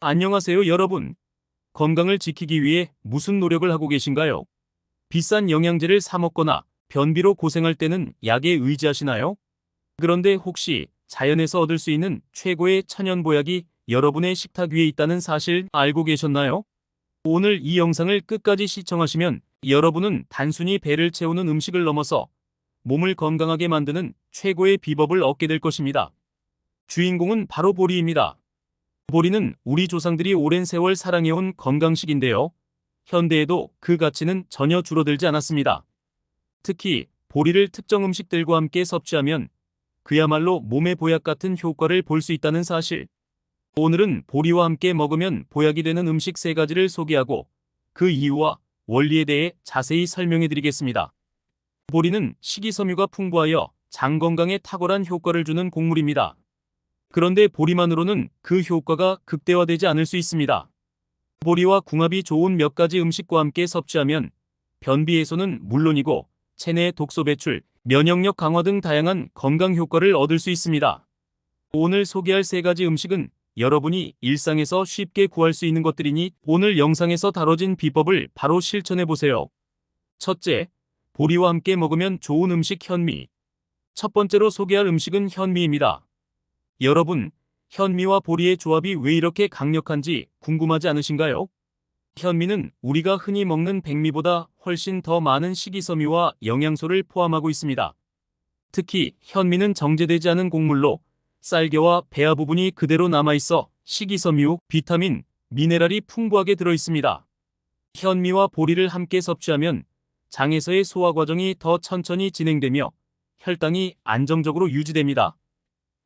안녕하세요, 여러분. 건강을 지키기 위해 무슨 노력을 하고 계신가요? 비싼 영양제를 사 먹거나 변비로 고생할 때는 약에 의지하시나요? 그런데 혹시 자연에서 얻을 수 있는 최고의 천연 보약이 여러분의 식탁 위에 있다는 사실 알고 계셨나요? 오늘 이 영상을 끝까지 시청하시면 여러분은 단순히 배를 채우는 음식을 넘어서 몸을 건강하게 만드는 최고의 비법을 얻게 될 것입니다. 주인공은 바로 보리입니다. 보리는 우리 조상들이 오랜 세월 사랑해온 건강식인데요. 현대에도 그 가치는 전혀 줄어들지 않았습니다. 특히 보리를 특정 음식들과 함께 섭취하면 그야말로 몸의 보약 같은 효과를 볼 수 있다는 사실. 오늘은 보리와 함께 먹으면 보약이 되는 음식 3가지를 소개하고 그 이유와 원리에 대해 자세히 설명해 드리겠습니다. 보리는 식이섬유가 풍부하여 장 건강에 탁월한 효과를 주는 곡물입니다. 그런데 보리만으로는 그 효과가 극대화되지 않을 수 있습니다. 보리와 궁합이 좋은 몇 가지 음식과 함께 섭취하면 변비 해소는 물론이고 체내 독소 배출, 면역력 강화 등 다양한 건강 효과를 얻을 수 있습니다. 오늘 소개할 3가지 음식은 여러분이 일상에서 쉽게 구할 수 있는 것들이니 오늘 영상에서 다뤄진 비법을 바로 실천해 보세요. 첫째, 보리와 함께 먹으면 좋은 음식 현미. 첫 번째로 소개할 음식은 현미입니다. 여러분, 현미와 보리의 조합이 왜 이렇게 강력한지 궁금하지 않으신가요? 현미는 우리가 흔히 먹는 백미보다 훨씬 더 많은 식이섬유와 영양소를 포함하고 있습니다. 특히 현미는 정제되지 않은 곡물로 쌀겨와 배아 부분이 그대로 남아있어 식이섬유, 비타민, 미네랄이 풍부하게 들어있습니다. 현미와 보리를 함께 섭취하면 장에서의 소화 과정이 더 천천히 진행되며 혈당이 안정적으로 유지됩니다.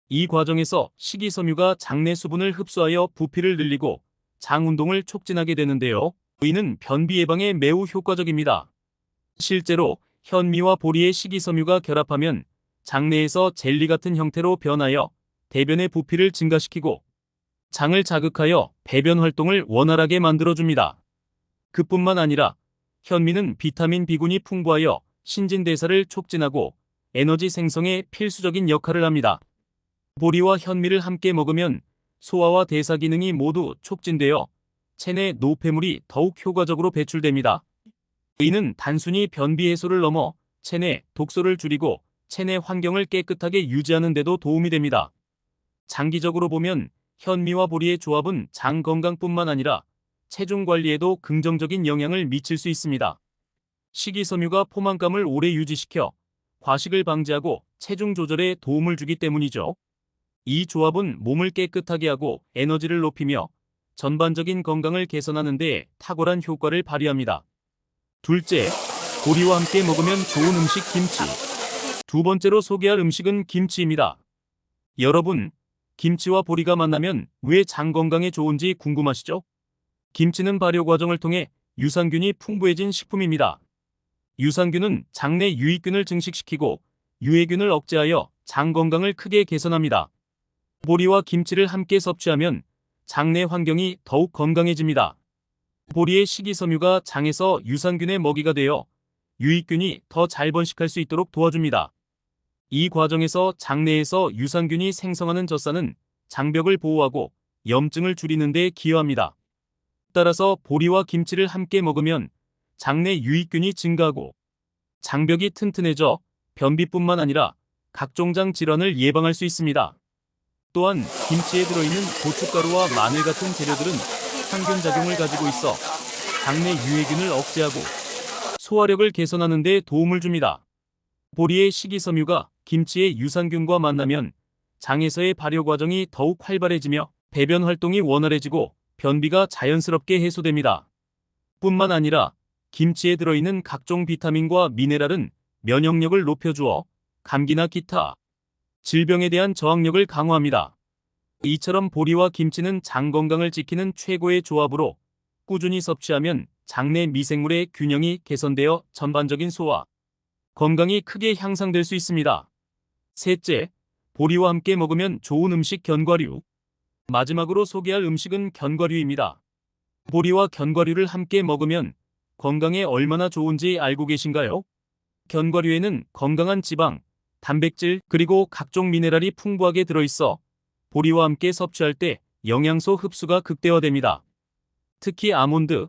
이 과정에서 식이섬유가 장내 수분을 흡수하여 부피를 늘리고 장 운동을 촉진하게 되는데요. 이는 변비 예방에 매우 효과적입니다. 실제로 현미와 보리의 식이섬유가 결합하면 장내에서 젤리 같은 형태로 변하여 대변의 부피를 증가시키고 장을 자극하여 배변 활동을 원활하게 만들어줍니다. 그뿐만 아니라 현미는 비타민 B군이 풍부하여 신진대사를 촉진하고 에너지 생성에 필수적인 역할을 합니다. 보리와 현미를 함께 먹으면 소화와 대사 기능이 모두 촉진되어 체내 노폐물이 더욱 효과적으로 배출됩니다. 이는 단순히 변비 해소를 넘어 체내 독소를 줄이고 체내 환경을 깨끗하게 유지하는 데도 도움이 됩니다. 장기적으로 보면 현미와 보리의 조합은 장 건강뿐만 아니라 체중 관리에도 긍정적인 영향을 미칠 수 있습니다. 식이섬유가 포만감을 오래 유지시켜 과식을 방지하고 체중 조절에 도움을 주기 때문이죠. 이 조합은 몸을 깨끗하게 하고 에너지를 높이며 전반적인 건강을 개선하는 데 탁월한 효과를 발휘합니다. 둘째, 보리와 함께 먹으면 좋은 음식 김치. 두 번째로 소개할 음식은 김치입니다. 여러분, 김치와 보리가 만나면 왜 장 건강에 좋은지 궁금하시죠? 김치는 발효 과정을 통해 유산균이 풍부해진 식품입니다. 유산균은 장내 유익균을 증식시키고 유해균을 억제하여 장 건강을 크게 개선합니다. 보리와 김치를 함께 섭취하면 장내 환경이 더욱 건강해집니다. 보리의 식이섬유가 장에서 유산균의 먹이가 되어 유익균이 더 잘 번식할 수 있도록 도와줍니다. 이 과정에서 장내에서 유산균이 생성하는 젖산은 장벽을 보호하고 염증을 줄이는 데 기여합니다. 따라서 보리와 김치를 함께 먹으면 장내 유익균이 증가하고 장벽이 튼튼해져 변비뿐만 아니라 각종 장 질환을 예방할 수 있습니다. 또한 김치에 들어있는 고춧가루와 마늘 같은 재료들은 항균작용을 가지고 있어 장내 유해균을 억제하고 소화력을 개선하는 데 도움을 줍니다. 보리의 식이섬유가 김치의 유산균과 만나면 장에서의 발효 과정이 더욱 활발해지며 배변 활동이 원활해지고 변비가 자연스럽게 해소됩니다. 뿐만 아니라 김치에 들어있는 각종 비타민과 미네랄은 면역력을 높여주어 감기나 기타 질병에 대한 저항력을 강화합니다. 이처럼 보리와 김치는 장 건강을 지키는 최고의 조합으로 꾸준히 섭취하면 장내 미생물의 균형이 개선되어 전반적인 소화, 건강이 크게 향상될 수 있습니다. 셋째, 보리와 함께 먹으면 좋은 음식 견과류. 마지막으로 소개할 음식은 견과류입니다. 보리와 견과류를 함께 먹으면 건강에 얼마나 좋은지 알고 계신가요? 견과류에는 건강한 지방, 단백질, 그리고 각종 미네랄이 풍부하게 들어있어 보리와 함께 섭취할 때 영양소 흡수가 극대화됩니다. 특히 아몬드,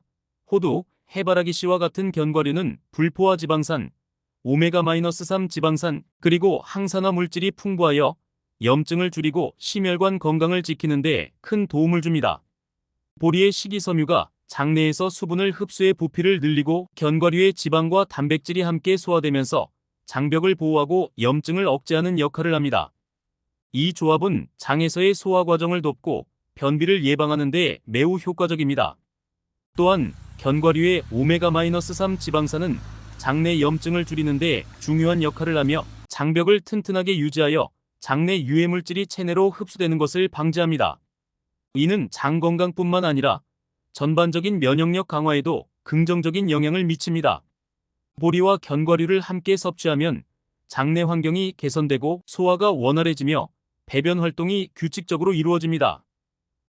호두, 해바라기 씨와 같은 견과류는 불포화 지방산, 오메가-3 지방산, 그리고 항산화 물질이 풍부하여 염증을 줄이고 심혈관 건강을 지키는 데 큰 도움을 줍니다. 보리의 식이섬유가 장내에서 수분을 흡수해 부피를 늘리고 견과류의 지방과 단백질이 함께 소화되면서 장벽을 보호하고 염증을 억제하는 역할을 합니다. 이 조합은 장에서의 소화 과정을 돕고 변비를 예방하는 데 매우 효과적입니다. 또한 견과류의 오메가-3 지방산은 장내 염증을 줄이는 데 중요한 역할을 하며 장벽을 튼튼하게 유지하여 장내 유해물질이 체내로 흡수되는 것을 방지합니다. 이는 장 건강뿐만 아니라 전반적인 면역력 강화에도 긍정적인 영향을 미칩니다. 보리와 견과류를 함께 섭취하면 장내 환경이 개선되고 소화가 원활해지며 배변 활동이 규칙적으로 이루어집니다.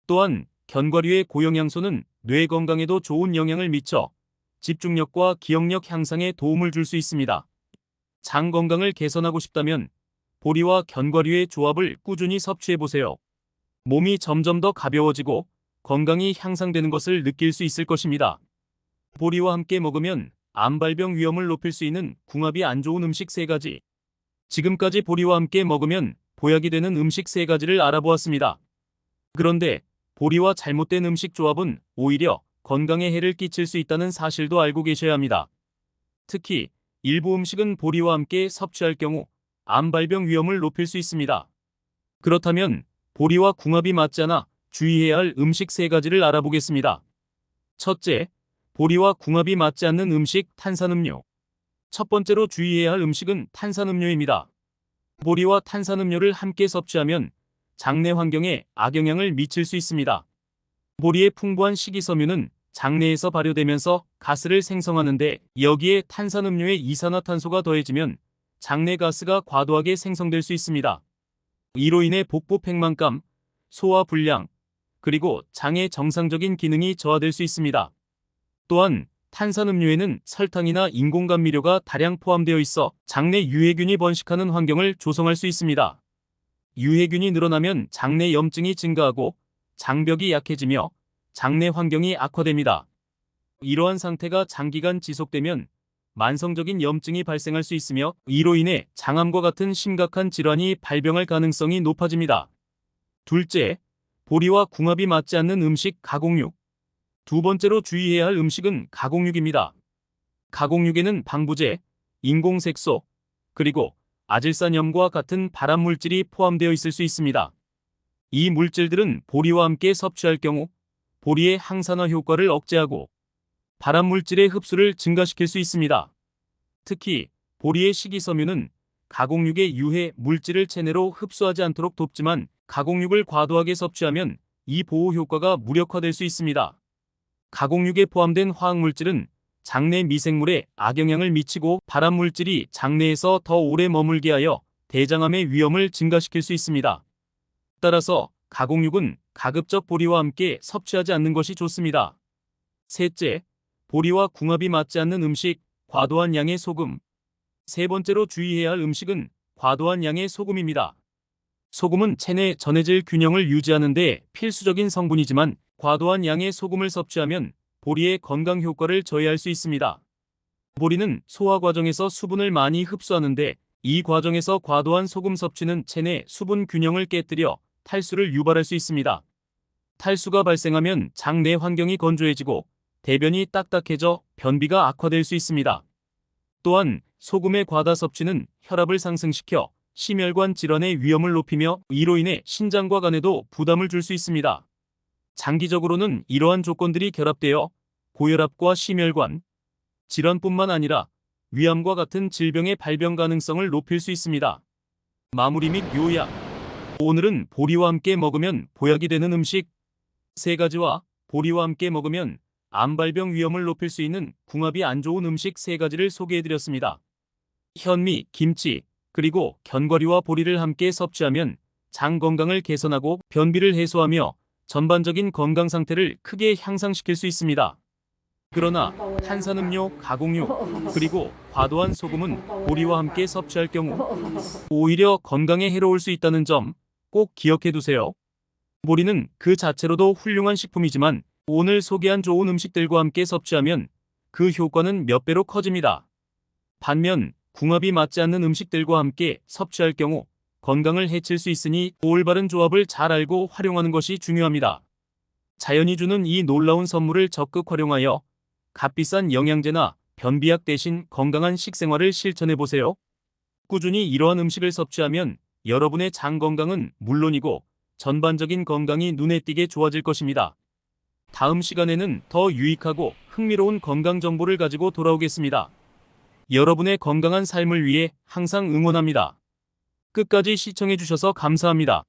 또한 견과류의 고영양소는 뇌 건강에도 좋은 영향을 미쳐 집중력과 기억력 향상에 도움을 줄 수 있습니다. 장 건강을 개선하고 싶다면 보리와 견과류의 조합을 꾸준히 섭취해보세요. 몸이 점점 더 가벼워지고 건강이 향상되는 것을 느낄 수 있을 것입니다. 보리와 함께 먹으면 암 발병 위험을 높일 수 있는 궁합이 안 좋은 음식 3가지. 지금까지 보리와 함께 먹으면 보약이 되는 음식 3가지를 알아보았습니다. 그런데 보리와 잘못된 음식 조합은 오히려 건강에 해를 끼칠 수 있다는 사실도 알고 계셔야 합니다. 특히 일부 음식은 보리와 함께 섭취할 경우 암 발병 위험을 높일 수 있습니다. 그렇다면 보리와 궁합이 맞지 않아 주의해야 할 음식 3가지를 알아보겠습니다. 첫째, 보리와 궁합이 맞지 않는 음식 탄산음료. 첫 번째로 주의해야 할 음식은 탄산음료입니다. 보리와 탄산음료를 함께 섭취하면 장내 환경에 악영향을 미칠 수 있습니다. 보리의 풍부한 식이섬유는 장내에서 발효되면서 가스를 생성하는데 여기에 탄산음료의 이산화탄소가 더해지면 장내 가스가 과도하게 생성될 수 있습니다. 이로 인해 복부 팽만감, 소화 불량, 그리고 장의 정상적인 기능이 저하될 수 있습니다. 또한 탄산음료에는 설탕이나 인공감미료가 다량 포함되어 있어 장내 유해균이 번식하는 환경을 조성할 수 있습니다. 유해균이 늘어나면 장내 염증이 증가하고 장벽이 약해지며 장내 환경이 악화됩니다. 이러한 상태가 장기간 지속되면 만성적인 염증이 발생할 수 있으며 이로 인해 장암과 같은 심각한 질환이 발병할 가능성이 높아집니다. 둘째, 보리와 궁합이 맞지 않는 음식 가공육. 두 번째로 주의해야 할 음식은 가공육입니다. 가공육에는 방부제, 인공색소, 그리고 아질산염과 같은 발암물질이 포함되어 있을 수 있습니다. 이 물질들은 보리와 함께 섭취할 경우 보리의 항산화 효과를 억제하고 발암물질의 흡수를 증가시킬 수 있습니다. 특히 보리의 식이섬유는 가공육의 유해 물질을 체내로 흡수하지 않도록 돕지만 가공육을 과도하게 섭취하면 이 보호 효과가 무력화될 수 있습니다. 가공육에 포함된 화학물질은 장내 미생물에 악영향을 미치고 발암물질이 장내에서 더 오래 머물게 하여 대장암의 위험을 증가시킬 수 있습니다. 따라서 가공육은 가급적 보리와 함께 섭취하지 않는 것이 좋습니다. 셋째, 보리와 궁합이 맞지 않는 음식, 과도한 양의 소금. 세 번째로 주의해야 할 음식은 과도한 양의 소금입니다. 소금은 체내 전해질 균형을 유지하는 데 필수적인 성분이지만 과도한 양의 소금을 섭취하면 보리의 건강 효과를 저해할 수 있습니다. 보리는 소화 과정에서 수분을 많이 흡수하는데 이 과정에서 과도한 소금 섭취는 체내 수분 균형을 깨뜨려 탈수를 유발할 수 있습니다. 탈수가 발생하면 장내 환경이 건조해지고 대변이 딱딱해져 변비가 악화될 수 있습니다. 또한 소금의 과다 섭취는 혈압을 상승시켜 심혈관 질환의 위험을 높이며 이로 인해 신장과 간에도 부담을 줄 수 있습니다. 장기적으로는 이러한 조건들이 결합되어 고혈압과 심혈관 질환뿐만 아니라 위암과 같은 질병의 발병 가능성을 높일 수 있습니다. 마무리 및 요약. 오늘은 보리와 함께 먹으면 보약이 되는 음식 3가지와 보리와 함께 먹으면 암 발병 위험을 높일 수 있는 궁합이 안 좋은 음식 3가지를 소개해드렸습니다. 현미, 김치, 그리고 견과류와 보리를 함께 섭취하면 장 건강을 개선하고 변비를 해소하며 전반적인 건강 상태를 크게 향상시킬 수 있습니다. 그러나 탄산음료, 가공육, 그리고 과도한 소금은 보리와 함께 섭취할 경우 오히려 건강에 해로울 수 있다는 점 꼭 기억해 두세요. 보리는 그 자체로도 훌륭한 식품이지만 오늘 소개한 좋은 음식들과 함께 섭취하면 그 효과는 몇 배로 커집니다. 반면 궁합이 맞지 않는 음식들과 함께 섭취할 경우 건강을 해칠 수 있으니 올바른 조합을 잘 알고 활용하는 것이 중요합니다. 자연이 주는 이 놀라운 선물을 적극 활용하여 값비싼 영양제나 변비약 대신 건강한 식생활을 실천해 보세요. 꾸준히 이러한 음식을 섭취하면 여러분의 장 건강은 물론이고 전반적인 건강이 눈에 띄게 좋아질 것입니다. 다음 시간에는 더 유익하고 흥미로운 건강 정보를 가지고 돌아오겠습니다. 여러분의 건강한 삶을 위해 항상 응원합니다. 끝까지 시청해 주셔서 감사합니다.